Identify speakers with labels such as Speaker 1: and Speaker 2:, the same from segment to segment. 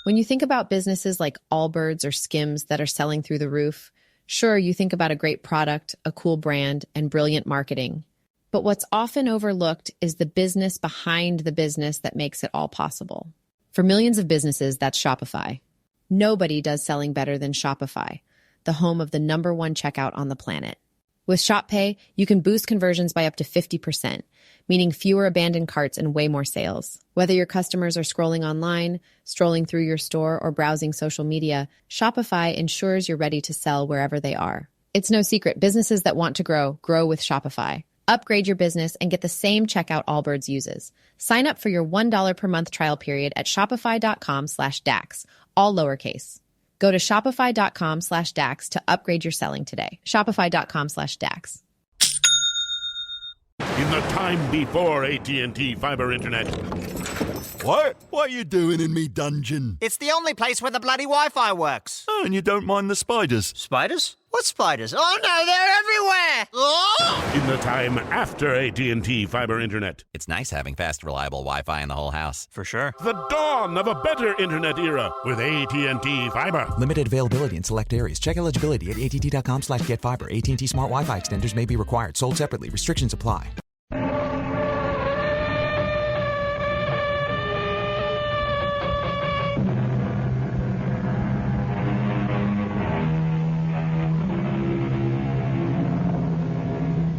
Speaker 1: When you think about businesses like Allbirds or Skims that are selling through the roof, sure, you think about a great product, a cool brand, and brilliant marketing. But what's often overlooked is the business behind the business that makes it all possible. For millions of businesses, that's Shopify. Nobody does selling better than Shopify, the home of the #1 checkout on the planet. With Shop Pay, you can boost conversions by up to 50%, meaning fewer abandoned carts and way more sales. Whether your customers are scrolling online, strolling through your store, or browsing social media, Shopify ensures you're ready to sell wherever they are. It's no secret, businesses that want to grow, grow with Shopify. Upgrade your business and get the same checkout Allbirds uses. Sign up for your $1 per month trial period at shopify.com/DAX, all lowercase. Go to shopify.com/DAX to upgrade your selling today. Shopify.com/DAX.
Speaker 2: In the time before AT&T fiber internet.
Speaker 3: What? What are you doing in me dungeon?
Speaker 4: It's the only place where the bloody Wi-Fi works.
Speaker 3: Oh, and you don't mind the spiders?
Speaker 4: Spiders? What spiders? Oh no, they're everywhere! Oh!
Speaker 2: In the time after AT&T fiber internet.
Speaker 5: It's nice having fast, reliable Wi-Fi in the whole house.
Speaker 4: For sure.
Speaker 2: The dawn of a better internet era with AT&T fiber.
Speaker 6: Limited availability in select areas. Check eligibility at att.com/getfiber. AT&T Smart Wi-Fi extenders may be required. Sold separately. Restrictions apply.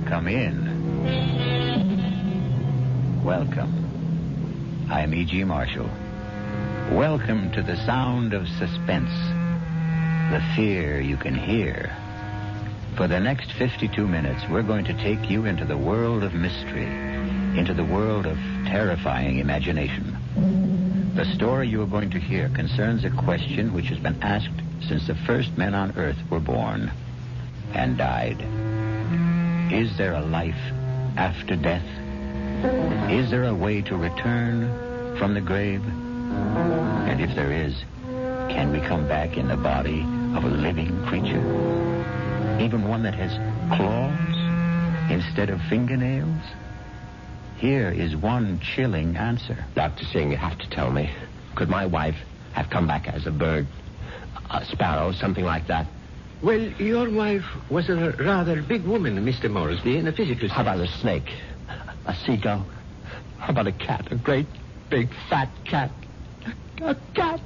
Speaker 7: Come in. Welcome. I'm E.G. Marshall. Welcome to the sound of suspense, the fear you can hear. For the next 52 minutes, we're going to take you into the world of mystery, into the world of terrifying imagination. The story you are going to hear concerns a question which has been asked since the first men on Earth were born and died. Is there a life after death? Is there a way to return from the grave? And if there is, can we come back in the body of a living creature? Even one that has claws instead of fingernails? Here is one chilling answer.
Speaker 8: Dr. Singh, you have to tell me. Could my wife have come back as a bird? A sparrow, something like that?
Speaker 9: Well, your wife was a rather big woman, Mr. Moresby, in a physical sense.
Speaker 8: How about a snake? A seagull? How about a cat? A great, big, fat cat? A cat?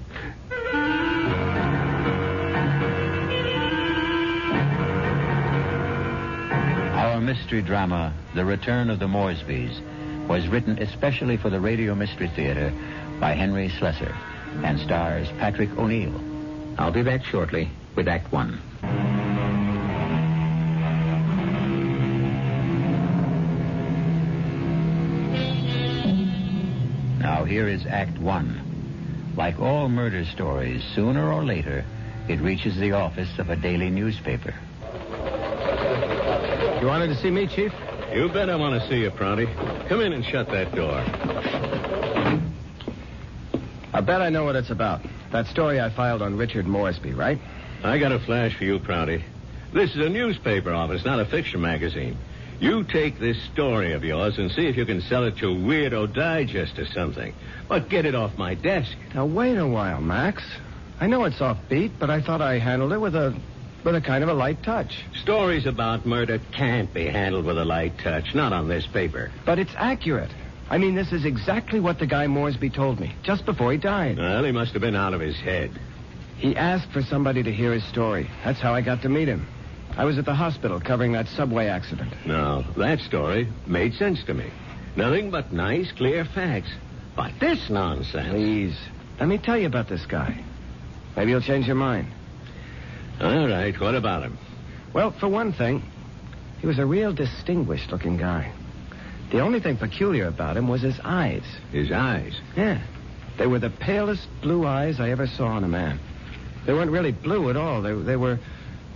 Speaker 7: Our mystery drama, The Return of the Moresbys, was written especially for the Radio Mystery Theater by Henry Slessor and stars Patrick O'Neill.
Speaker 9: I'll be back shortly with Act 1.
Speaker 7: Now here is Act 1. Like all murder stories, sooner or later, it reaches the office of a daily newspaper.
Speaker 9: You wanted to see me, Chief?
Speaker 10: You bet I want to see you, Prouty. Come in and shut that door.
Speaker 9: I bet I know what it's about. That story I filed on Richard Moresby, right?
Speaker 10: I got a flash for you, Prouty. This is a newspaper office, not a fiction magazine. You take this story of yours and see if you can sell it to Weirdo Digest or something. But get it off my desk.
Speaker 9: Now, wait a while, Max. I know it's offbeat, but I thought I handled it with a kind of a light touch.
Speaker 10: Stories about murder can't be handled with a light touch, not on this paper.
Speaker 9: But it's accurate. I mean, this is exactly what the guy Moresby told me, just before he died.
Speaker 10: Well, he must have been out of his head.
Speaker 9: He asked for somebody to hear his story. That's how I got to meet him. I was at the hospital covering that subway accident.
Speaker 10: Now, that story made sense to me. Nothing but nice, clear facts. But this nonsense...
Speaker 9: Please, let me tell you about this guy. Maybe you'll change your mind.
Speaker 10: All right, what about him?
Speaker 9: Well, for one thing, he was a real distinguished-looking guy. The only thing peculiar about him was his eyes.
Speaker 10: His eyes?
Speaker 9: Yeah. They were the palest blue eyes I ever saw on a man. They weren't really blue at all. They're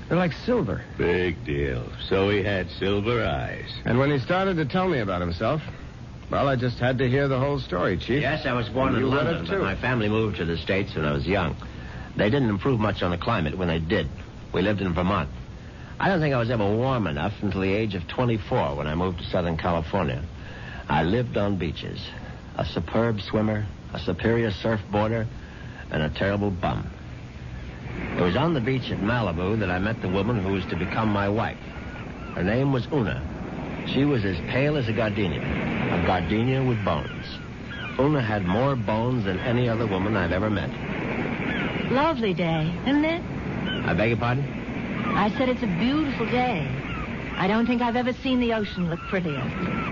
Speaker 9: like silver.
Speaker 10: Big deal. So he had silver eyes.
Speaker 9: And when he started to tell me about himself, well, I just had to hear the whole story, Chief.
Speaker 8: Yes, I was born in London, but my family moved to the States when I was young. They didn't improve much on the climate when they did. We lived in Vermont. I don't think I was ever warm enough until the age of 24 when I moved to Southern California. I lived on beaches. A superb swimmer, a superior surfboarder, and a terrible bum. It was on the beach at Malibu that I met the woman who was to become my wife. Her name was Una. She was as pale as a gardenia with bones. Una had more bones than any other woman I've ever met.
Speaker 11: Lovely day, isn't it?
Speaker 8: I beg your pardon?
Speaker 11: I said it's a beautiful day. I don't think I've ever seen the ocean look prettier.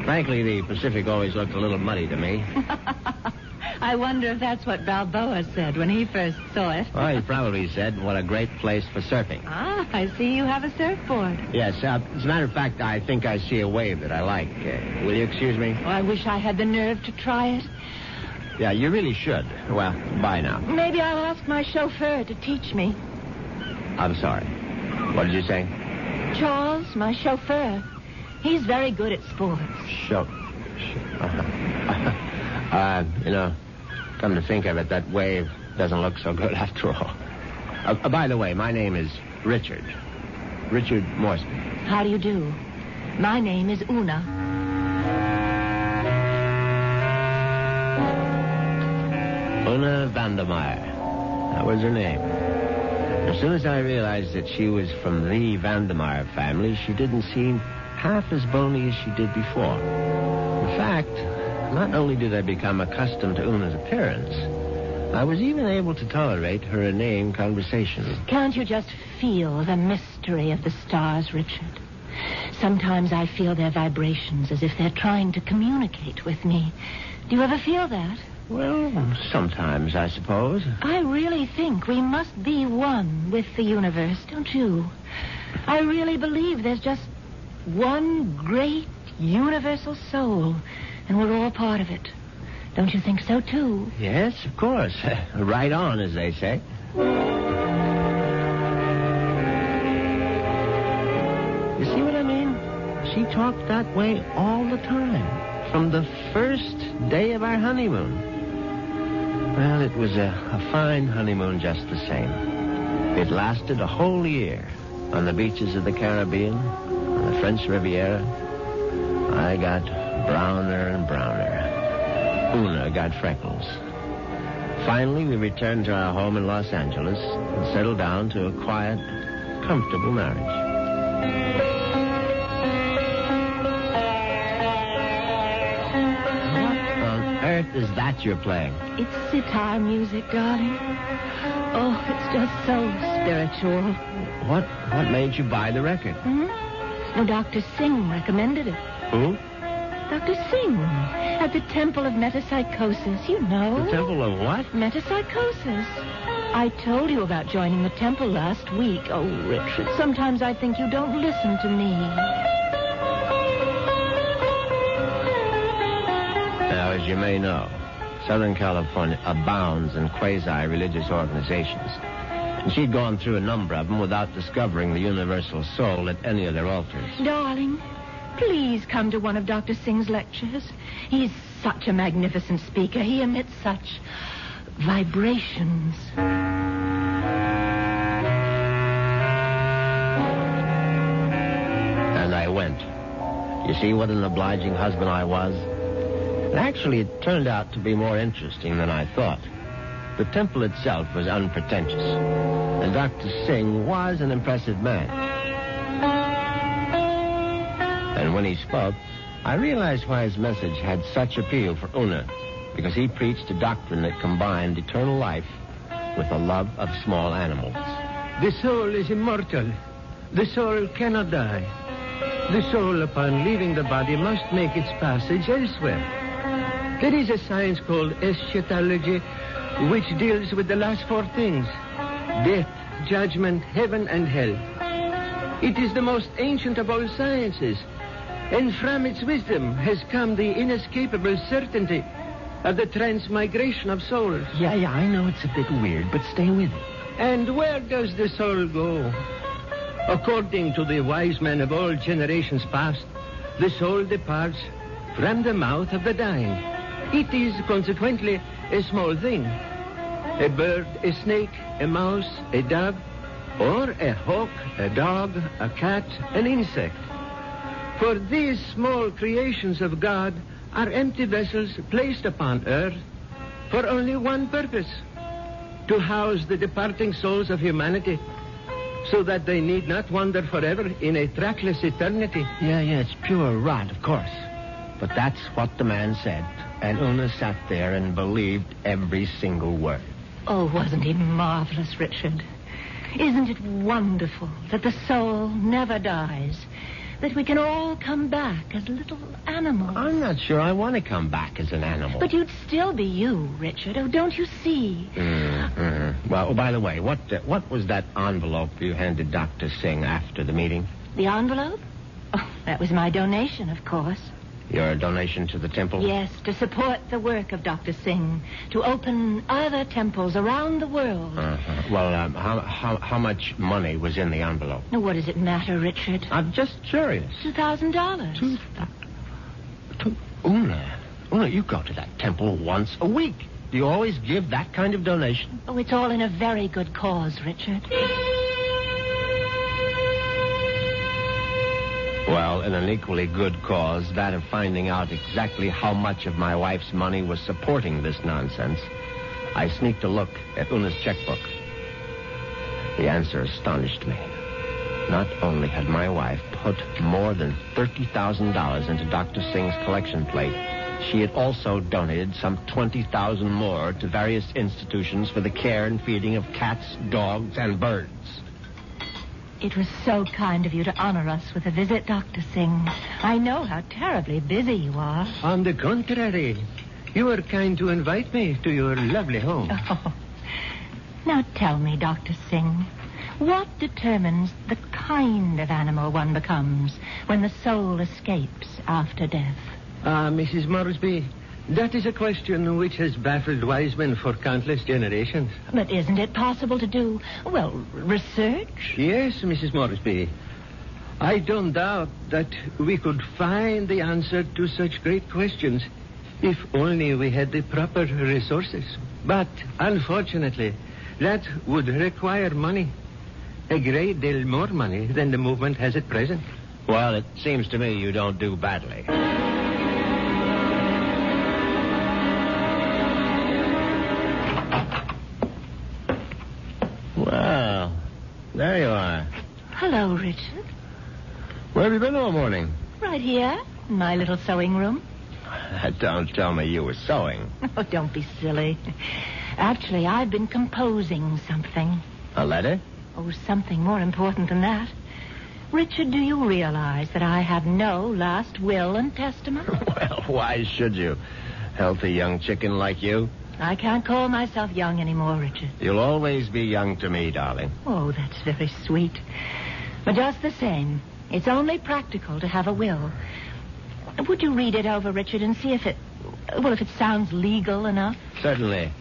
Speaker 8: Frankly, the Pacific always looked a little muddy to me.
Speaker 11: I wonder if that's what Balboa said when he first saw it.
Speaker 8: Well, he probably said, what a great place for surfing.
Speaker 11: Ah, I see you have a surfboard.
Speaker 8: Yes, as a matter of fact, I think I see a wave that I like. Will you excuse me?
Speaker 11: Oh, I wish I had the nerve to try it.
Speaker 8: Yeah, you really should. Well, bye now.
Speaker 11: Maybe I'll ask my chauffeur to teach me.
Speaker 8: I'm sorry. What did you say?
Speaker 11: Charles, my chauffeur. He's very good at sports.
Speaker 8: Come to think of it, that wave doesn't look so good after all. By the way, my name is Richard. Richard Moresby.
Speaker 11: How do you do? My name is Una.
Speaker 8: Una Vandermeyer. That was her name. As soon as I realized that she was from the Vandermeyer family, she didn't seem half as bony as she did before. In fact, not only did I become accustomed to Una's appearance, I was even able to tolerate her inane conversation.
Speaker 11: Can't you just feel the mystery of the stars, Richard? Sometimes I feel their vibrations as if they're trying to communicate with me. Do you ever feel that?
Speaker 8: Well, sometimes, I suppose.
Speaker 11: I really think we must be one with the universe, don't you? I really believe there's just one great universal soul, and we're all part of it. Don't you think so, too?
Speaker 8: Yes, of course. Right on, as they say. You see what I mean? She talked that way all the time, from the first day of our honeymoon. Well, it was a fine honeymoon just the same. It lasted a whole year on the beaches of the Caribbean, on the French Riviera. I got browner and browner. Una got freckles. Finally, we returned to our home in Los Angeles and settled down to a quiet, comfortable marriage. Is that you're playing?
Speaker 11: It's sitar music, darling. Oh, it's just so spiritual.
Speaker 8: What made you buy the record?
Speaker 11: Well, Doctor Singh recommended it.
Speaker 8: Who?
Speaker 11: Dr. Singh at the Temple of Metapsychosis, you know.
Speaker 8: The Temple of what?
Speaker 11: Metapsychosis. I told you about joining the temple last week. Oh, Richard, sometimes I think you don't listen to me.
Speaker 8: Now, as you may know, Southern California abounds in quasi-religious organizations. And she'd gone through a number of them without discovering the universal soul at any of their altars.
Speaker 11: Darling, please come to one of Dr. Singh's lectures. He's such a magnificent speaker. He emits such vibrations.
Speaker 8: And I went. You see what an obliging husband I was? Actually, it turned out to be more interesting than I thought. The temple itself was unpretentious, and Dr. Singh was an impressive man. And when he spoke, I realized why his message had such appeal for Una, because he preached a doctrine that combined eternal life with a love of small animals.
Speaker 9: The soul is immortal. The soul cannot die. The soul, upon leaving the body, must make its passage elsewhere. There is a science called eschatology, which deals with the last four things: death, judgment, heaven, and hell. It is the most ancient of all sciences, and from its wisdom has come the inescapable certainty of the transmigration of souls.
Speaker 8: Yeah, I know it's a bit weird, but stay with it.
Speaker 9: And where does the soul go? According to the wise men of all generations past, the soul departs from the mouth of the dying. It is consequently a small thing. A bird, a snake, a mouse, a dove, or a hawk, a dog, a cat, an insect. For these small creations of God are empty vessels placed upon earth for only one purpose: to house the departing souls of humanity, so that they need not wander forever in a trackless eternity.
Speaker 8: Yeah, it's pure rot, of course. But that's what the man said. And Una sat there and believed every single word.
Speaker 11: Oh, wasn't he marvelous, Richard? Isn't it wonderful that the soul never dies? That we can all come back as little animals?
Speaker 8: I'm not sure I want to come back as an animal.
Speaker 11: But you'd still be you, Richard. Oh, don't you see?
Speaker 8: Well, by the way, what was that envelope you handed Dr. Singh after the meeting?
Speaker 11: The envelope? Oh, that was my donation, of course.
Speaker 8: Your donation to the temple?
Speaker 11: Yes, to support the work of Dr. Singh, to open other temples around the world.
Speaker 8: Well, how much money was in the envelope?
Speaker 11: Now, what does it matter, Richard?
Speaker 8: I'm just curious.
Speaker 11: $2,000.
Speaker 8: Una, you go to that temple once a week. Do you always give that kind of donation?
Speaker 11: Oh, it's all in a very good cause, Richard.
Speaker 8: Well, in an equally good cause, that of finding out exactly how much of my wife's money was supporting this nonsense, I sneaked a look at Una's checkbook. The answer astonished me. Not only had my wife put more than $30,000 into Dr. Singh's collection plate, she had also donated some $20,000 more to various institutions for the care and feeding of cats, dogs, and birds.
Speaker 11: It was so kind of you to honor us with a visit, Dr. Singh. I know how terribly busy you are.
Speaker 9: On the contrary, you were kind to invite me to your lovely home.
Speaker 11: Oh. Now tell me, Dr. Singh, what determines the kind of animal one becomes when the soul escapes after death?
Speaker 9: Mrs. Moresby, that is a question which has baffled wise men for countless generations.
Speaker 11: But isn't it possible to do, well, research?
Speaker 9: Yes, Mrs. Moresby. I don't doubt that we could find the answer to such great questions if only we had the proper resources. But, unfortunately, that would require money. A great deal more money than the movement has at present.
Speaker 8: Well, it seems to me you don't do badly. Well, there you are.
Speaker 11: Hello, Richard.
Speaker 8: Where have you been all morning?
Speaker 11: Right here, in my little sewing room.
Speaker 8: Don't tell me you were sewing.
Speaker 11: Oh, don't be silly. Actually, I've been composing something.
Speaker 8: A letter?
Speaker 11: Oh, something more important than that. Richard, do you realize that I have no last will and testament?
Speaker 8: Well, why should you? Healthy young chicken like you?
Speaker 11: I can't call myself young anymore, Richard.
Speaker 8: You'll always be young to me, darling.
Speaker 11: Oh, that's very sweet. But just the same, it's only practical to have a will. Would you read it over, Richard, and see if it sounds legal enough?
Speaker 8: Certainly.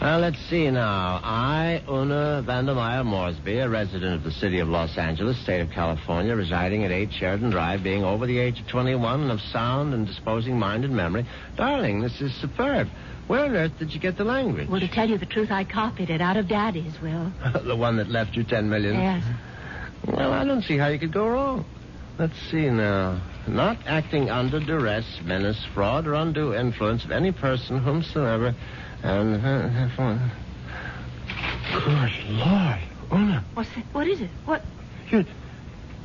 Speaker 8: Well, let's see now. I, Una Vandermeyer Moresby, a resident of the city of Los Angeles, state of California, residing at 8 Sheridan Drive, being over the age of 21 and of sound and disposing mind and memory. Darling, this is superb. Where on earth did you get the language?
Speaker 11: Well, to tell you the truth, I copied it out of Daddy's will.
Speaker 8: The one that left you $10 million?
Speaker 11: Yes.
Speaker 8: Well, I don't see how you could go wrong. Let's see now. Not acting under duress, menace, fraud, or undue influence of any person whomsoever... And, good Lord, Una.
Speaker 11: What's that? What is it? What?
Speaker 8: You're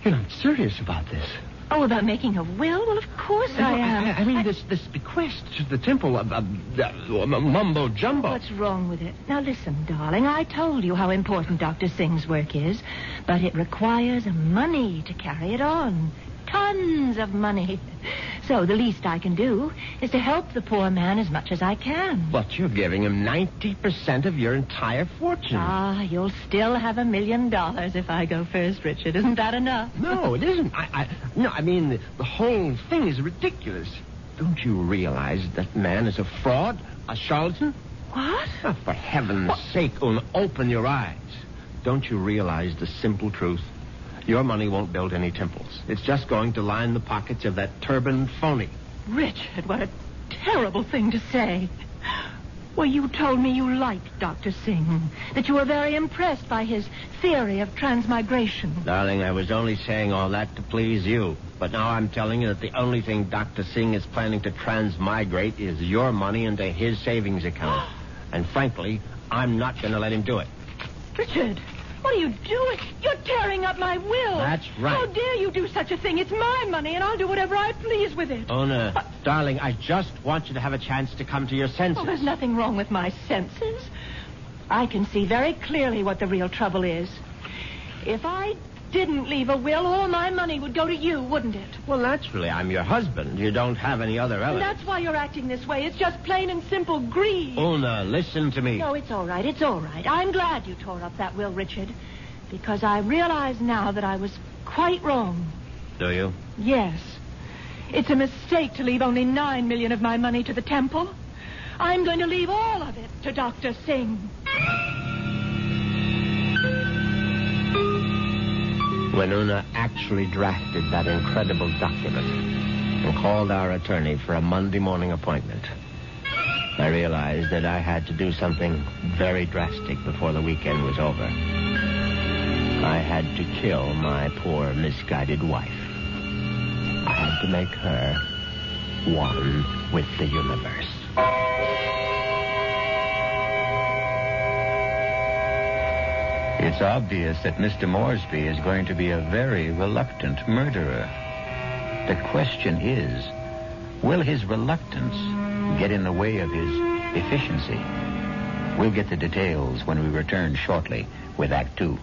Speaker 8: not serious about this.
Speaker 11: Oh, about making a will? Well, of course I am.
Speaker 8: I mean, this bequest to the temple of mumbo jumbo.
Speaker 11: What's wrong with it? Now, listen, darling. I told you how important Dr. Singh's work is, but it requires money to carry it on. Tons of money. So the least I can do is to help the poor man as much as I can.
Speaker 8: But you're giving him 90% of your entire fortune.
Speaker 11: Ah, you'll still have $1 million if I go first, Richard. Isn't that enough?
Speaker 8: No, it isn't. I mean, the whole thing is ridiculous. Don't you realize that man is a fraud, a charlatan?
Speaker 11: What?
Speaker 8: Oh, for heaven's sake, Una, open your eyes. Don't you realize the simple truth? Your money won't build any temples. It's just going to line the pockets of that turbaned phony.
Speaker 11: Richard, what a terrible thing to say. Well, you told me you liked Dr. Singh, that you were very impressed by his theory of transmigration.
Speaker 8: Darling, I was only saying all that to please you. But now I'm telling you that the only thing Dr. Singh is planning to transmigrate is your money into his savings account. And frankly, I'm not going to let him do it.
Speaker 11: Richard, what are you doing? You're tearing up my will.
Speaker 8: That's right.
Speaker 11: How dare you do such a thing? It's my money, and I'll do whatever I please with it.
Speaker 8: Ona, darling, I just want you to have a chance to come to your senses.
Speaker 11: Oh, there's nothing wrong with my senses. I can see very clearly what the real trouble is. If I didn't leave a will, all my money would go to you, wouldn't it?
Speaker 8: Well, naturally, I'm your husband. You don't have any other
Speaker 11: And
Speaker 8: relatives.
Speaker 11: that's why you're acting this way. It's just plain and simple greed.
Speaker 8: Una, listen to me.
Speaker 11: No, it's all right. It's all right. I'm glad you tore up that will, Richard, because I realize now that I was quite wrong.
Speaker 8: Do you?
Speaker 11: Yes. It's a mistake to leave only 9 million of my money to the temple. I'm going to leave all of it to Doctor Singh.
Speaker 8: When Una actually drafted that incredible document and called our attorney for a Monday morning appointment, I realized that I had to do something very drastic before the weekend was over. I had to kill my poor, misguided wife. I had to make her one with the universe.
Speaker 7: It's obvious that Mr. Moresby is going to be a very reluctant murderer. The question is, will his reluctance get in the way of his efficiency? We'll get the details when we return shortly with Act 2.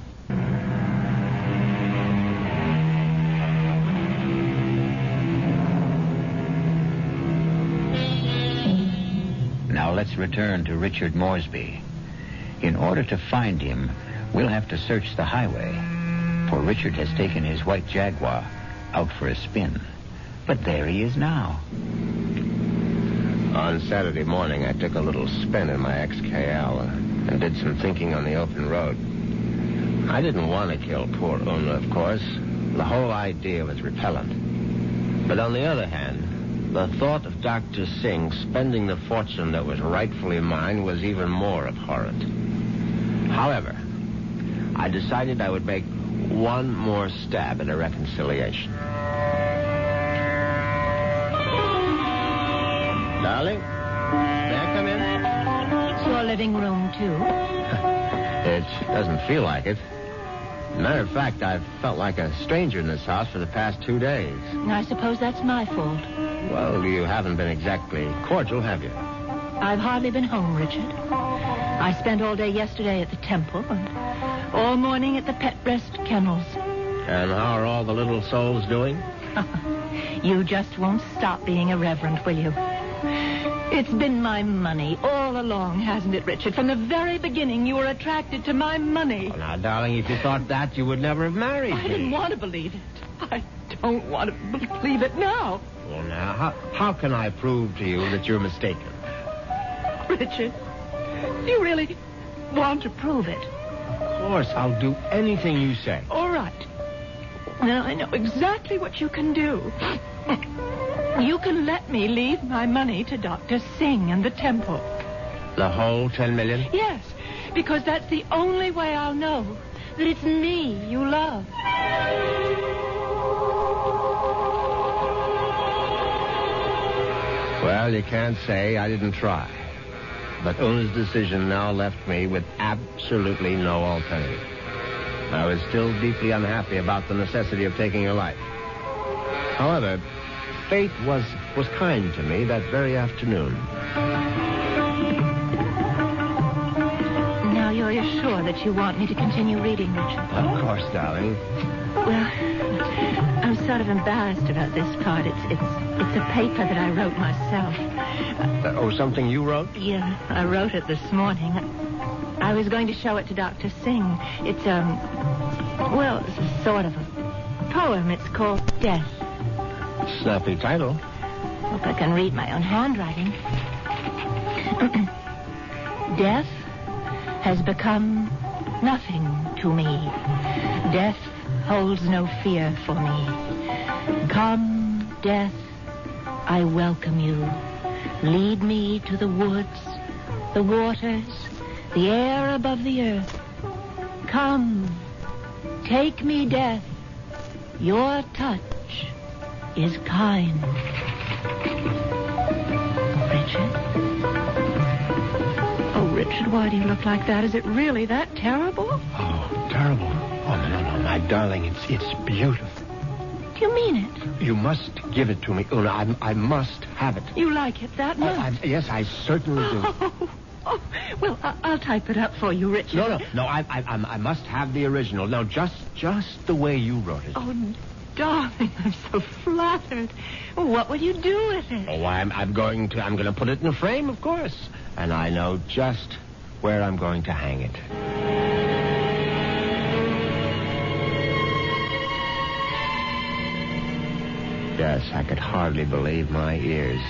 Speaker 7: Now let's return to Richard Moresby. In order to find him, we'll have to search the highway, for Richard has taken his white Jaguar out for a spin. But there he is now.
Speaker 8: On Saturday morning, I took a little spin in my XKL and did some thinking on the open road. I didn't want to kill poor Una, of course. The whole idea was repellent. But on the other hand, the thought of Doctor Singh spending the fortune that was rightfully mine was even more abhorrent. However, I decided I would make one more stab at a reconciliation. Darling, may I come in?
Speaker 11: It's your living room, too.
Speaker 8: It doesn't feel like it. Matter of fact, I've felt like a stranger in this house for the past 2 days.
Speaker 11: I suppose that's my fault.
Speaker 8: Well, you haven't been exactly cordial, have you?
Speaker 11: I've hardly been home, Richard. I spent all day yesterday at the temple and all morning at the pet breast kennels.
Speaker 8: And how are all the little souls doing?
Speaker 11: You just won't stop being irreverent, will you? It's been my money all along, hasn't it, Richard? From the very beginning, you were attracted to my money.
Speaker 8: Well, now, darling, if you thought that, you would never have married me.
Speaker 11: I didn't want to believe it. I don't want to believe it now.
Speaker 8: Well, now, how can I prove to you that you're mistaken?
Speaker 11: Richard, do you really want to prove it?
Speaker 8: Of course, I'll do anything you say.
Speaker 11: All right. Now I know exactly what you can do. You can let me leave my money to Doctor Singh and the temple.
Speaker 8: The whole 10 million?
Speaker 11: Yes, because that's the only way I'll know that it's me you love.
Speaker 8: Well, you can't say I didn't try. But Una's decision now left me with absolutely no alternative. I was still deeply unhappy about the necessity of taking her life. However, fate was kind to me that very afternoon.
Speaker 11: Now you're sure that you want me to continue reading, Richard?
Speaker 8: Of course, darling.
Speaker 11: Well, I'm sort of embarrassed about this part. It's a paper that I wrote myself.
Speaker 8: Something you wrote?
Speaker 11: Yeah, I wrote it this morning. I was going to show it to Dr. Singh. It's it's a sort of a poem. It's called Death.
Speaker 8: Snappy title.
Speaker 11: Hope I can read my own handwriting. Death has become nothing to me. Death holds no fear for me. Come, death, I welcome you. Lead me to the woods, the waters, the air above the earth. Come, take me, death. Your touch is kind. Richard? Oh, Richard, why do you look like that? Is it really that terrible?
Speaker 9: Oh, terrible. Oh, no, my darling. It's beautiful.
Speaker 11: Do you mean it?
Speaker 9: You must give it to me, Una. I must have it.
Speaker 11: You like it that much?
Speaker 9: Yes, I certainly do.
Speaker 11: Oh, well, I'll type it up for you, Richard.
Speaker 9: No, I must have the original. Now, just the way you wrote it.
Speaker 11: Oh, darling, I'm so flattered. What will you do with it?
Speaker 9: Oh, I'm going to put it in a frame, of course. And I know just where I'm going to hang it. Yes, I could hardly believe my ears.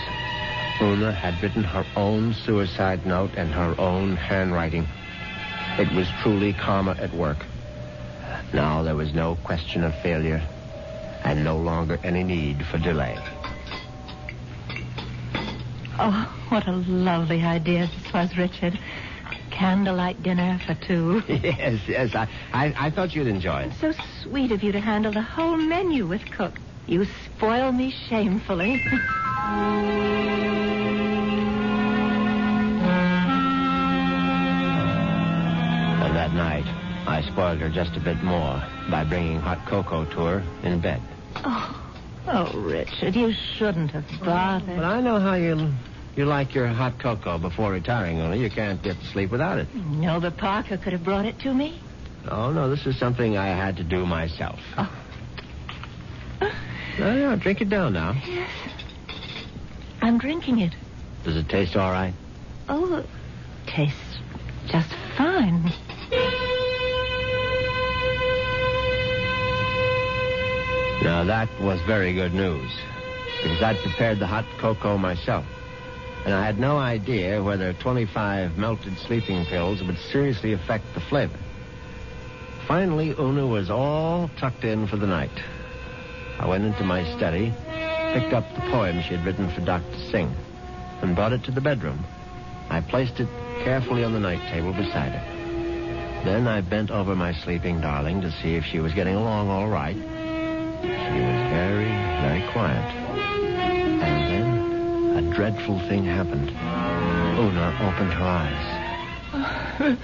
Speaker 9: Una had written her own suicide note in her own handwriting. It was truly karma at work. Now there was no question of failure, and no longer any need for delay.
Speaker 11: Oh, what a lovely idea this was, Richard. Candlelight dinner for two.
Speaker 9: Yes, I thought you'd enjoy it.
Speaker 11: So sweet of you to handle the whole menu with cook. You spoil me shamefully.
Speaker 8: And that night, I spoiled her just a bit more by bringing hot cocoa to her in bed.
Speaker 11: Oh, Richard, you shouldn't have bothered.
Speaker 8: But I know how you like your hot cocoa before retiring, only you can't get to sleep without it.
Speaker 11: No, but Parker could have brought it to me.
Speaker 8: Oh, no, this is something I had to do myself.
Speaker 11: Oh.
Speaker 8: No, drink it down now.
Speaker 11: Yes. I'm drinking it.
Speaker 8: Does it taste all right?
Speaker 11: Oh, it tastes just fine.
Speaker 8: Now, that was very good news, because I'd prepared the hot cocoa myself, and I had no idea whether 25 melted sleeping pills would seriously affect the flavor. Finally, Una was all tucked in for the night. I went into my study, picked up the poem she had written for Doctor Singh, and brought it to the bedroom. I placed it carefully on the night table beside her. Then I bent over my sleeping darling to see if she was getting along all right. She was very, very quiet. And then a dreadful thing happened. Una opened her eyes.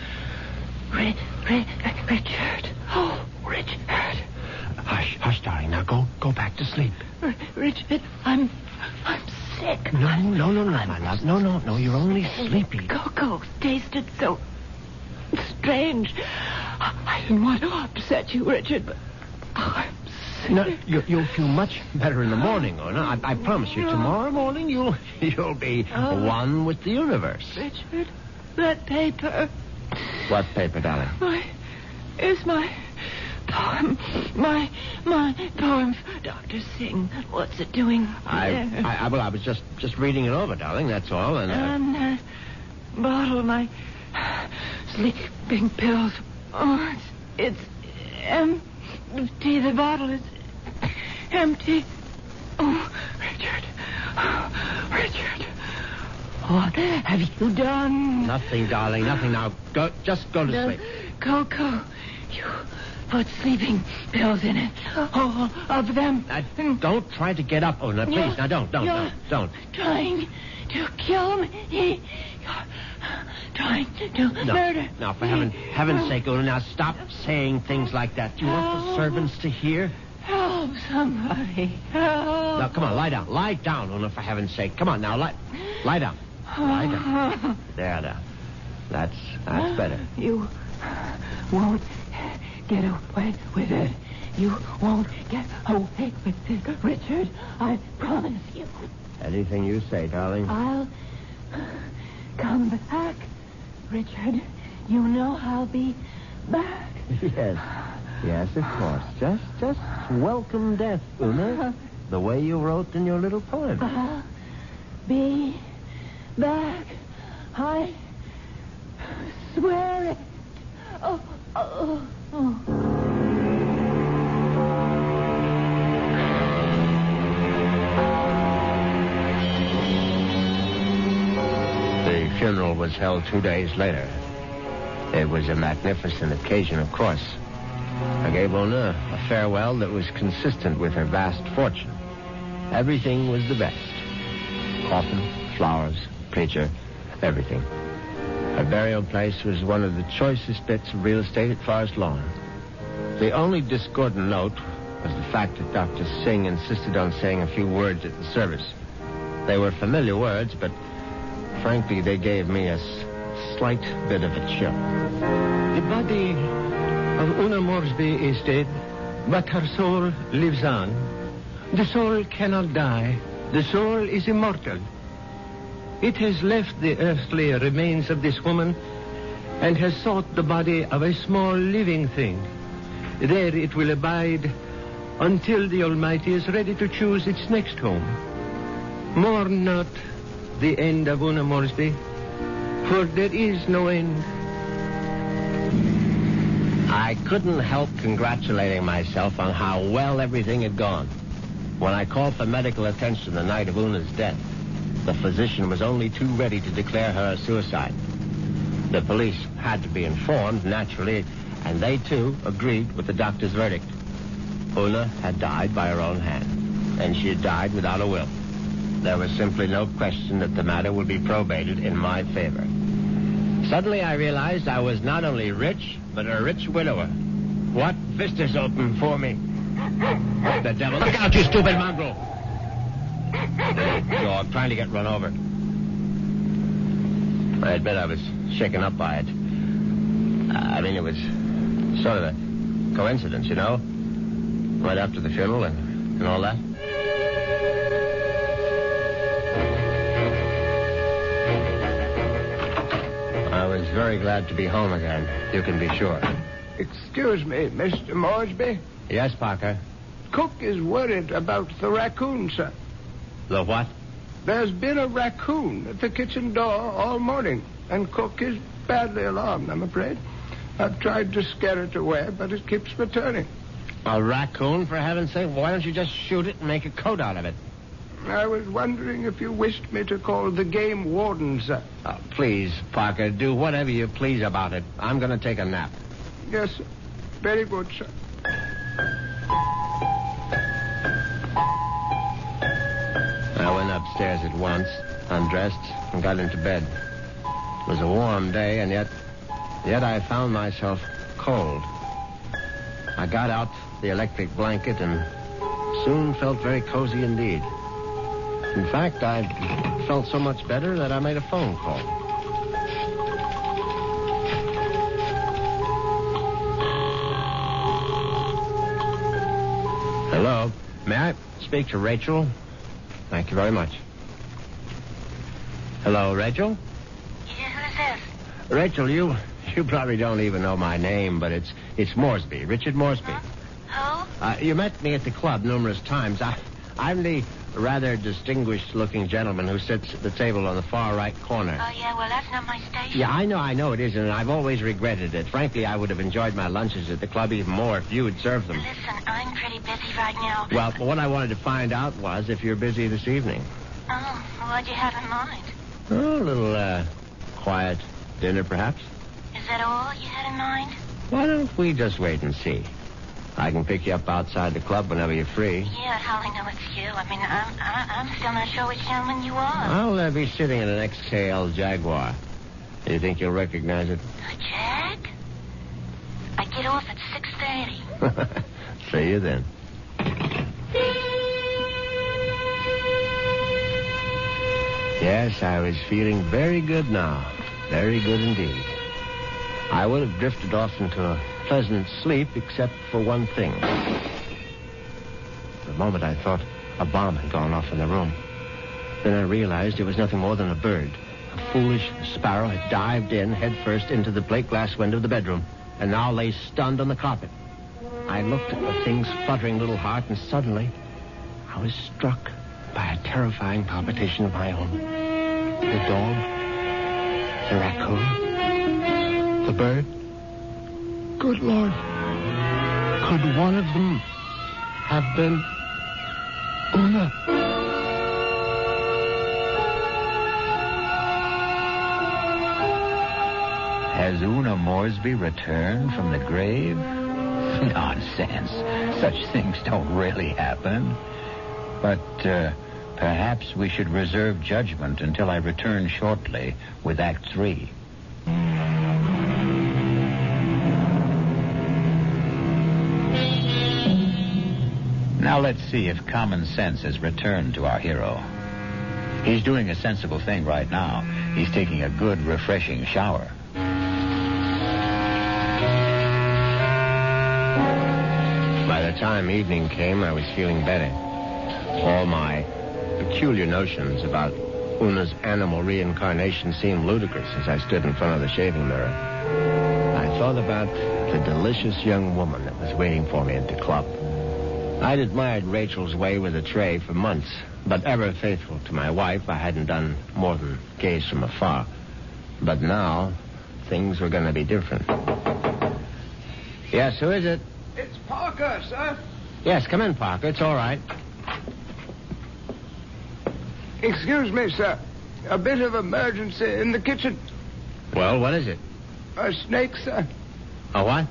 Speaker 11: Richard. Oh, Richard.
Speaker 9: Hush, darling. Now go back to sleep.
Speaker 11: Richard, I'm sick.
Speaker 9: No, my love. No, you're only sleepy.
Speaker 11: Cocoa tasted so strange. I didn't want to upset you, Richard, but I'm sick.
Speaker 9: No, you'll feel much better in the morning, Una. I promise you. Tomorrow morning, you'll be one with the universe.
Speaker 11: Richard, that paper.
Speaker 8: What paper, darling?
Speaker 11: It's my poem. My poem for Doctor Singh. What's it doing there?
Speaker 8: I was just reading it over, darling, that's all.
Speaker 11: And bottle of my sleeping pills. Oh, it's empty. The bottle is empty. Oh, Richard. What have you done?
Speaker 8: Nothing, darling, nothing. Now, just go to sleep.
Speaker 11: Cocoa. You put sleeping pills in it. All of them.
Speaker 8: Don't try to get up, Una, please. Now, don't.
Speaker 11: Trying to kill me. You're trying to murder.
Speaker 8: Now, for heaven's sake, Una, now stop saying things like that. Do you want the servants to hear?
Speaker 11: Help somebody. Help.
Speaker 8: Now, come on, lie down. Lie down, Una, for heaven's sake. Come on, now, lie down. Lie down. There. That's better.
Speaker 11: You won't get away with it. You won't get away with it, Richard. I promise you.
Speaker 8: Anything you say, darling.
Speaker 11: I'll come back, Richard. You know I'll be back.
Speaker 8: Yes, of course. Just welcome death, Una. The way you wrote in your little poem.
Speaker 11: I'll be back. I swear it. Oh.
Speaker 8: The funeral was held 2 days later. It was a magnificent occasion, of course. I gave Una a farewell that was consistent with her vast fortune. Everything was the best. Coffin, flowers, preacher, everything. Her burial place was one of the choicest bits of real estate at Forest Lawn. The only discordant note was the fact that Doctor Singh insisted on saying a few words at the service. They were familiar words, but frankly, they gave me a slight bit of a chill.
Speaker 9: The body of Una Moresby is dead, but her soul lives on. The soul cannot die. The soul is immortal. It has left the earthly remains of this woman and has sought the body of a small living thing. There it will abide until the Almighty is ready to choose its next home. Mourn not the end of Una Moresby, for there is no end.
Speaker 8: I couldn't help congratulating myself on how well everything had gone. When I called for medical attention the night of Una's death, the physician was only too ready to declare her a suicide. The police had to be informed, naturally, and they, too, agreed with the doctor's verdict. Una had died by her own hand, and she had died without a will. There was simply no question that the matter would be probated in my favor. Suddenly I realized I was not only rich, but a rich widower. What vistas opened for me? The devil. Look out, you stupid mongrel! Dog trying to get run over. I admit I was shaken up by it. It was sort of a coincidence, you know? Right after the funeral and all that. I was very glad to be home again, you can be sure.
Speaker 12: Excuse me, Mr. Moresby.
Speaker 8: Yes, Parker?
Speaker 12: Cook is worried about the raccoon, sir.
Speaker 8: The what?
Speaker 12: There's been a raccoon at the kitchen door all morning, and Cook is badly alarmed, I'm afraid. I've tried to scare it away, but it keeps returning.
Speaker 8: A raccoon, for heaven's sake? Why don't you just shoot it and make a coat out of it?
Speaker 12: I was wondering if you wished me to call the game warden, sir.
Speaker 8: Oh, please, Parker, do whatever you please about it. I'm going to take a nap.
Speaker 12: Yes, sir. Very good, sir.
Speaker 8: I went upstairs at once, undressed, and got into bed. It was a warm day, and yet I found myself cold. I got out the electric blanket and soon felt very cozy indeed. In fact, I felt so much better that I made a phone call. Hello. May I speak to Rachel? Thank you very much. Hello, Rachel?
Speaker 11: Yeah, who's this?
Speaker 8: Rachel, you probably don't even know my name, but it's Moresby, Richard Moresby.
Speaker 11: Who?
Speaker 8: You met me at the club numerous times. I'm the rather distinguished-looking gentleman who sits at the table on the far right corner.
Speaker 11: Oh, yeah, well, that's not my station.
Speaker 8: Yeah, I know it isn't, and I've always regretted it. Frankly, I would have enjoyed my lunches at the club even more if you had served them.
Speaker 11: Listen, I'm pretty busy right now.
Speaker 8: Well, what I wanted to find out was if you're busy this evening.
Speaker 11: Oh, what'd you have in mind?
Speaker 8: Oh, a little, quiet dinner, perhaps.
Speaker 11: Is that all you had in mind?
Speaker 8: Why don't we just wait and see? I can pick you up outside the club whenever you're free.
Speaker 11: Yeah, how I know it's you. I mean, I'm still not sure which gentleman you are.
Speaker 8: I'll be sitting in an XKL Jaguar. Do you think you'll recognize it?
Speaker 11: A Jag? I get off at 6:30.
Speaker 8: See you then. Yes, I was feeling very good now. Very good indeed. I would have drifted off into a pleasant sleep except for one thing. For a moment I thought a bomb had gone off in the room. Then I realized it was nothing more than a bird. A foolish sparrow had dived in headfirst into the plate glass window of the bedroom and now lay stunned on the carpet. I looked at the thing's fluttering little heart, and suddenly I was struck by a terrifying palpitation of my own. The dog, the raccoon, the bird. Good Lord. Could one of them have been Una?
Speaker 7: Has Una Moresby returned from the grave? Nonsense. Such things don't really happen. But perhaps we should reserve judgment until I return shortly with Act 3. Now let's see if common sense has returned to our hero. He's doing a sensible thing right now. He's taking a good, refreshing shower.
Speaker 8: By the time evening came, I was feeling better. All my peculiar notions about Una's animal reincarnation seemed ludicrous as I stood in front of the shaving mirror. I thought about the delicious young woman that was waiting for me at the club. I'd admired Rachel's way with a tray for months, but ever faithful to my wife, I hadn't done more than gaze from afar. But now, things were going to be different. Yes, who is it?
Speaker 12: It's Parker, sir.
Speaker 8: Yes, come in, Parker. It's all right.
Speaker 12: Excuse me, sir. A bit of emergency in the kitchen.
Speaker 8: Well, what is it?
Speaker 12: A snake, sir.
Speaker 8: A what?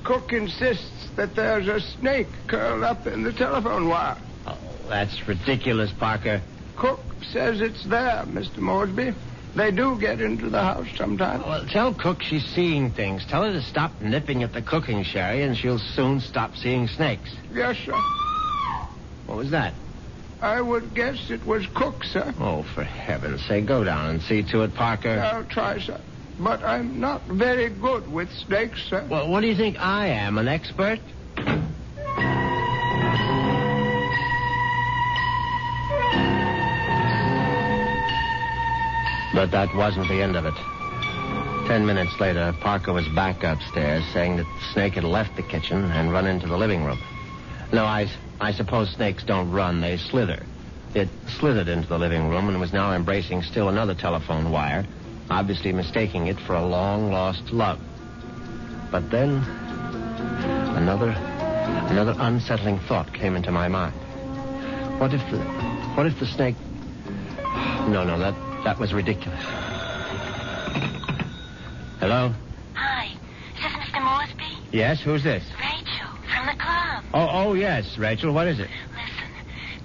Speaker 12: Cook insists that there's a snake curled up in the telephone wire.
Speaker 8: Oh, that's ridiculous, Parker.
Speaker 12: Cook says it's there, Mr. Moresby. They do get into the house sometimes.
Speaker 8: Well, tell Cook she's seeing things. Tell her to stop nipping at the cooking sherry, and she'll soon stop seeing snakes.
Speaker 12: Yes, sir.
Speaker 8: What was that?
Speaker 12: I would guess it was Cook, sir.
Speaker 8: Oh, for heaven's sake, go down and see to it, Parker.
Speaker 12: I'll try, sir. But I'm not very good with snakes, sir.
Speaker 8: Well, what do you think I am, an expert? But that wasn't the end of it. 10 minutes later, Parker was back upstairs saying that the snake had left the kitchen and run into the living room. No, I suppose snakes don't run, they slither. It slithered into the living room and was now embracing still another telephone wire, obviously mistaking it for a long-lost love. But then, another unsettling thought came into my mind. What if the snake... No, that was ridiculous. Hello?
Speaker 11: Hi. Is this Mr. Moresby?
Speaker 8: Yes, who's this?
Speaker 11: Rachel, from the club.
Speaker 8: Oh, yes, Rachel, what is it?
Speaker 11: Listen,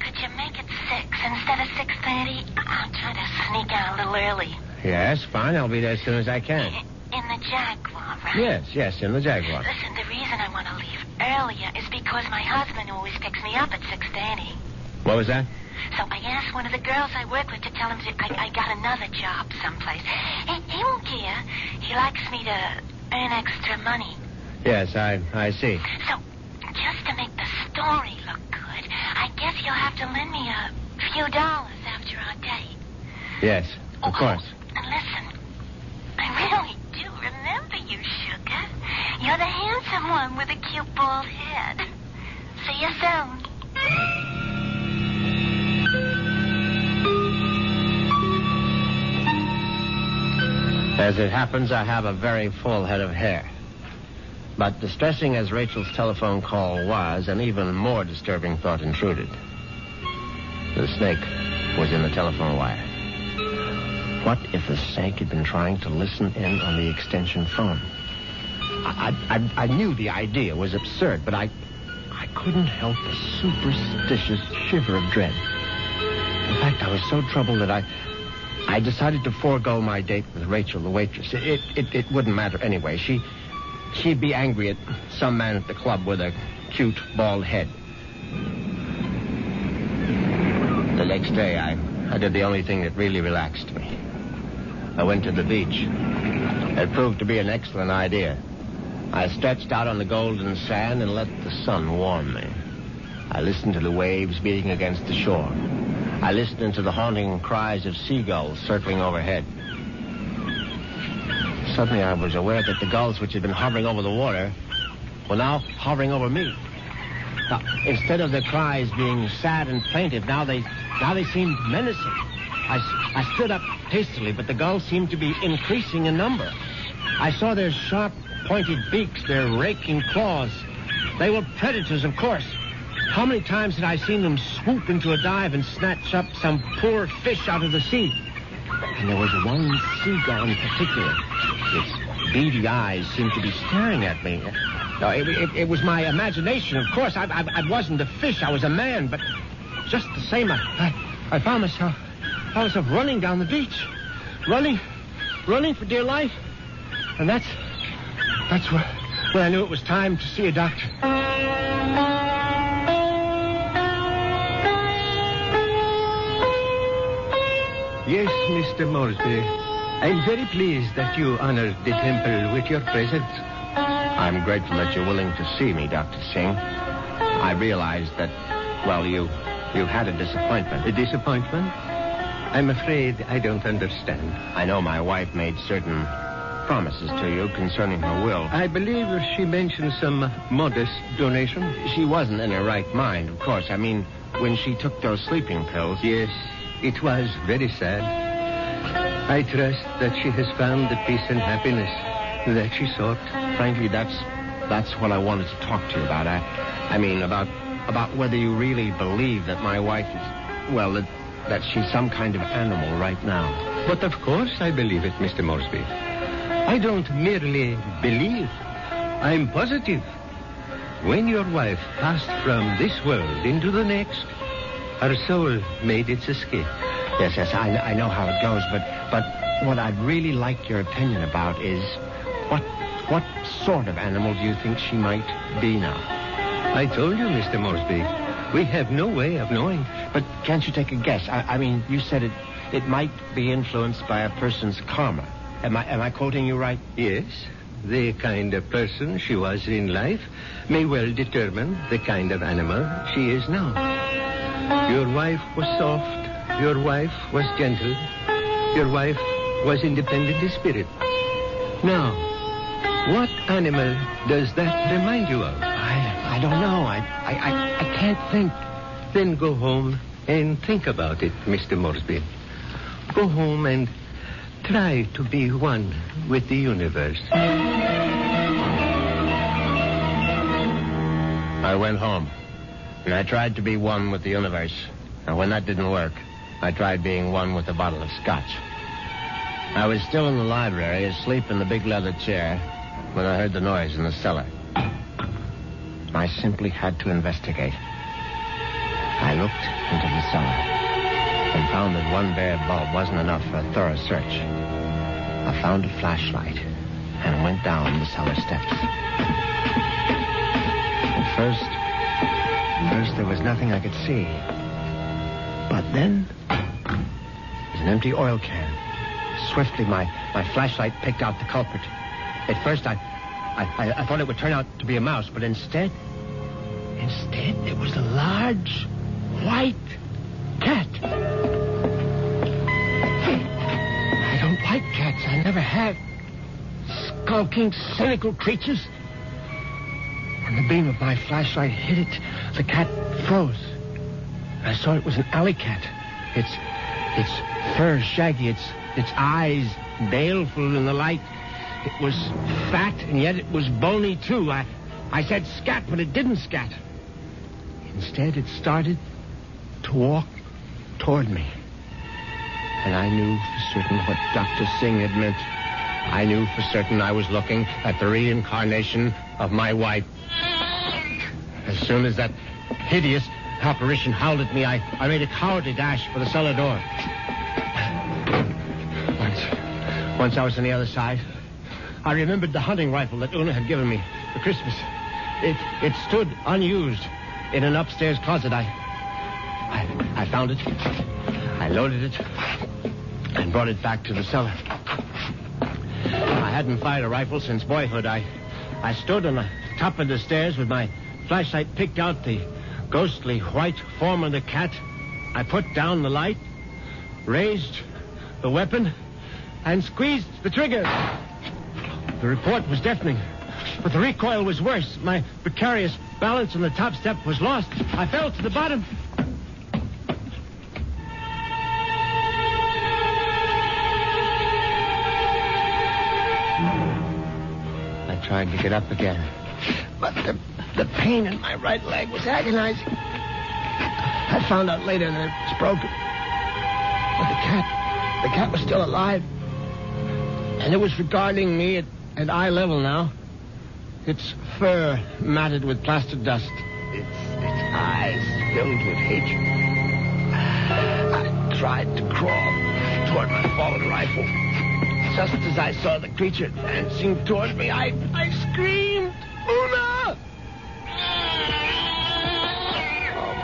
Speaker 11: could you make it 6 instead of 6:30? I'm trying to sneak out a little early.
Speaker 8: Yes, fine, I'll be there as soon as I can.
Speaker 11: In the Jaguar, right?
Speaker 8: Yes, in the Jaguar.
Speaker 11: Listen, the reason I want to leave earlier is because my husband always picks me up at 6:30.
Speaker 8: What was that?
Speaker 11: So I asked one of the girls I work with to tell him I got another job someplace. He won't care. He likes me to earn extra money.
Speaker 8: Yes, I see.
Speaker 11: So, just to make the story look good, I guess you'll have to lend me a few dollars after our date.
Speaker 8: Yes, of course.
Speaker 11: And listen, I really do remember you, sugar. You're the handsome one with a cute bald head. See you soon. As it happens, I have a very full head of hair. But distressing as Rachel's telephone call was, an even more disturbing thought intruded. The snake was in the telephone wire. What if the snake had been trying to listen in on the extension phone? I knew the idea was absurd, but I couldn't help a superstitious shiver of dread. In fact, I was so troubled that I decided to forego my date with Rachel, the waitress. It wouldn't matter anyway. She'd be angry at some man at the club with a cute, bald head. The next day, I did the only thing that really relaxed me. I went to the beach. It proved to be an excellent idea. I stretched out on the golden sand and let the sun warm me. I listened to the waves beating against the shore. I listened to the haunting cries of seagulls circling overhead. Suddenly I was aware that the gulls which had been hovering over the water were now hovering over me. Now, instead of their cries being sad and plaintive, now they seemed menacing. I stood up hastily, but the gulls seemed to be increasing in number. I saw their sharp, pointed beaks, their raking claws. They were predators, of course. How many times had I seen them swoop into a dive and snatch up some poor fish out of the sea? And there was one seagull in particular. Its beady eyes seemed to be staring at me. No, it was my imagination, of course. I wasn't a fish. I was a man, but just the same, I found myself running down the beach. Running for dear life.
Speaker 9: And that's when I knew it was time to see a doctor. Yes, Mr. Moresby. I'm very pleased that you honored the temple with your presence.
Speaker 8: I'm grateful that you're willing to see me, Dr. Singh. I realize that, well, you've had a disappointment.
Speaker 9: A disappointment? I'm afraid I don't understand.
Speaker 8: I know my wife made certain promises to you concerning her will.
Speaker 9: I believe she mentioned some modest donation.
Speaker 8: She wasn't in her right mind, of course. I mean, when she took those sleeping pills.
Speaker 9: Yes, it was very sad. I trust that she has found the peace and happiness that she sought.
Speaker 8: Frankly, that's what I wanted to talk to you about. I mean, about whether you really believe that my wife is, well, that she's some kind of animal right now.
Speaker 9: But of course I believe it, Mr. Moresby. I don't merely believe. I'm positive. When your wife passed from this world into the next, her soul made its escape.
Speaker 8: Yes, I know how it goes, but what I'd really like your opinion about is what sort of animal do you think she might be now?
Speaker 9: I told you, Mr. Moresby, we have no way of knowing.
Speaker 8: But can't you take a guess? I mean, you said it might be influenced by a person's karma. Am I quoting you right?
Speaker 9: Yes. The kind of person she was in life may well determine the kind of animal she is now. Your wife was soft. Your wife was gentle. Your wife was independent in spirit. Now, what animal does that remind you of?
Speaker 8: I don't know. I can't think.
Speaker 9: Then go home and think about it, Mr. Moresby. Go home and try to be one with the universe.
Speaker 8: I went home, and I tried to be one with the universe. And when that didn't work, I tried being one with a bottle of scotch. I was still in the library, asleep in the big leather chair, when I heard the noise in the cellar. I simply had to investigate. I looked into the cellar and found that one bare bulb wasn't enough for a thorough search. I found a flashlight and went down the cellar steps. At first there was nothing I could see. But then, there's an empty oil can. Swiftly, my flashlight picked out the culprit. At first, I thought it would turn out to be a mouse, but instead, it was a large, white cat. I don't like cats. I never have. Skulking, cynical creatures. When the beam of my flashlight hit it, the cat froze. I saw it was an alley cat. Its fur shaggy, its eyes baleful in the light. It was fat, and yet it was bony, too. I said scat, but it didn't scat. Instead, it started to walk toward me. And I knew for certain what Doctor Singh had meant. I knew for certain I was looking at the reincarnation of my wife. As soon as that hideous apparition howled at me, I made a cowardly dash for the cellar door. Once I was on the other side, I remembered the hunting rifle that Una had given me for Christmas. It stood unused in an upstairs closet. I found it. I loaded it and brought it back to the cellar. I hadn't fired a rifle since boyhood. I stood on the top of the stairs with my flashlight, picked out the ghostly white form of the cat. I put down the light, raised the weapon, and squeezed the trigger. The report was deafening, but the recoil was worse. My precarious balance on the top step was lost. I fell to the bottom. I tried to get up again, but the pain in my right leg was agonizing. I found out later that it was broken. But the cat was still alive. And it was regarding me at eye level now. Its fur matted with plaster dust. Its eyes filled with hatred. I tried to crawl toward my fallen rifle.
Speaker 9: Just as I saw the creature dancing toward me, I screamed, Una!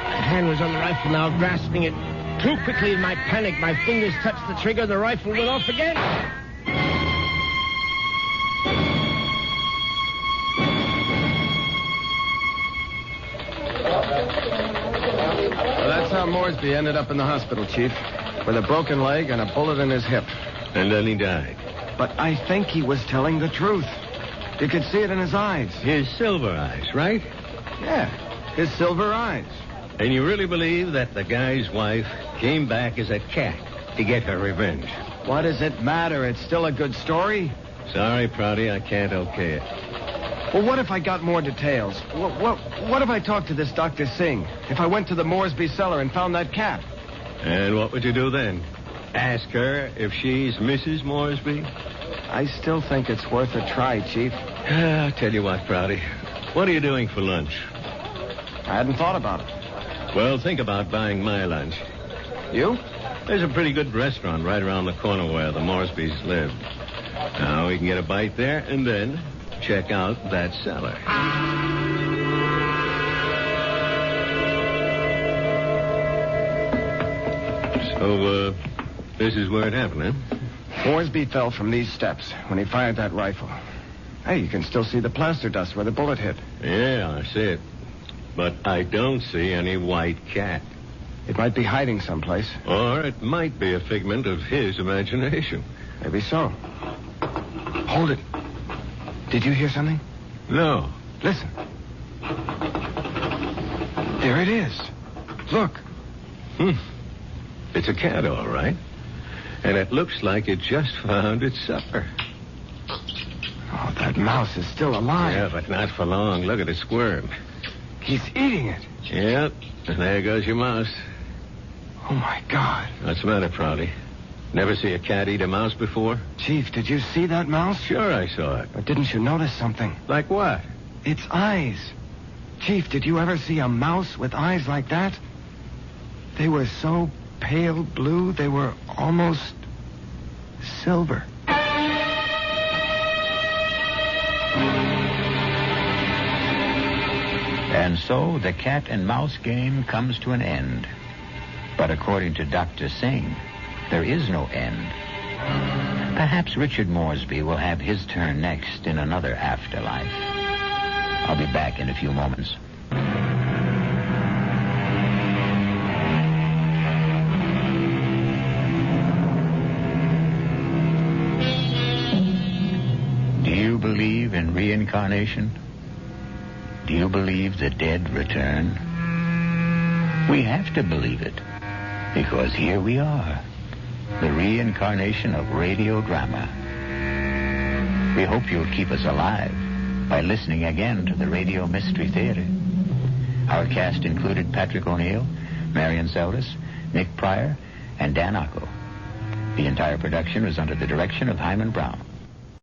Speaker 9: My hand was on the rifle now, grasping it. Too quickly in my panic, my fingers touched the trigger, the rifle went off again.
Speaker 12: Well, that's how Moresby ended up in the hospital, Chief, with a broken leg and a bullet in his hip.
Speaker 10: And then he died.
Speaker 12: But I think he was telling the truth. You could see it in his eyes.
Speaker 10: His silver eyes, right?
Speaker 12: Yeah, his silver eyes.
Speaker 10: And you really believe that the guy's wife came back as a cat to get her revenge?
Speaker 12: What does it matter? It's still a good story.
Speaker 10: Sorry, Prouty, I can't okay it.
Speaker 12: Well, what if I got more details? What if I talked to this Doctor Singh? If I went to the Moresby cellar and found that cat?
Speaker 10: And what would you do then? Ask her if she's Mrs. Moresby?
Speaker 12: I still think it's worth a try, Chief.
Speaker 10: I'll tell you what, Prouty. What are you doing for lunch?
Speaker 12: I hadn't thought about it.
Speaker 10: Well, think about buying my lunch.
Speaker 12: You?
Speaker 10: There's a pretty good restaurant right around the corner where the Morrisbys live. Now, we can get a bite there and then check out that cellar. So, this is where it happened, huh?
Speaker 12: Moresby fell from these steps when he fired that rifle. Hey, you can still see the plaster dust where the bullet hit.
Speaker 10: Yeah, I see it. But I don't see any white cat.
Speaker 12: It might be hiding someplace.
Speaker 10: Or it might be a figment of his imagination.
Speaker 12: Maybe so. Hold it. Did you hear something?
Speaker 10: No.
Speaker 12: Listen. There it is. Look.
Speaker 10: It's a cat, all right. And it looks like it just found its supper.
Speaker 12: Oh, that mouse is still alive.
Speaker 10: Yeah, but not for long. Look at it squirm.
Speaker 12: He's eating it.
Speaker 10: Yep. And there goes your mouse.
Speaker 12: Oh, my God.
Speaker 10: What's the matter, Prouty? Never see a cat eat a mouse before?
Speaker 12: Chief, did you see that mouse?
Speaker 10: Sure I saw it.
Speaker 12: But didn't you notice something?
Speaker 10: Like what?
Speaker 12: Its eyes. Chief, did you ever see a mouse with eyes like that? They were so pale blue, they were almost silver.
Speaker 7: And so the cat and mouse game comes to an end. But according to Doctor Singh, there is no end. Perhaps Richard Moresby will have his turn next in another afterlife. I'll be back in a few moments. Do you believe in reincarnation? Do you believe the dead return? We have to believe it, because here we are, the reincarnation of radio drama. We hope you'll keep us alive by listening again to the Radio Mystery Theater. Our cast included Patrick O'Neill, Marion Seldes, Nick Pryor, and Dan Ocko. The entire production was under the direction of Hyman Brown.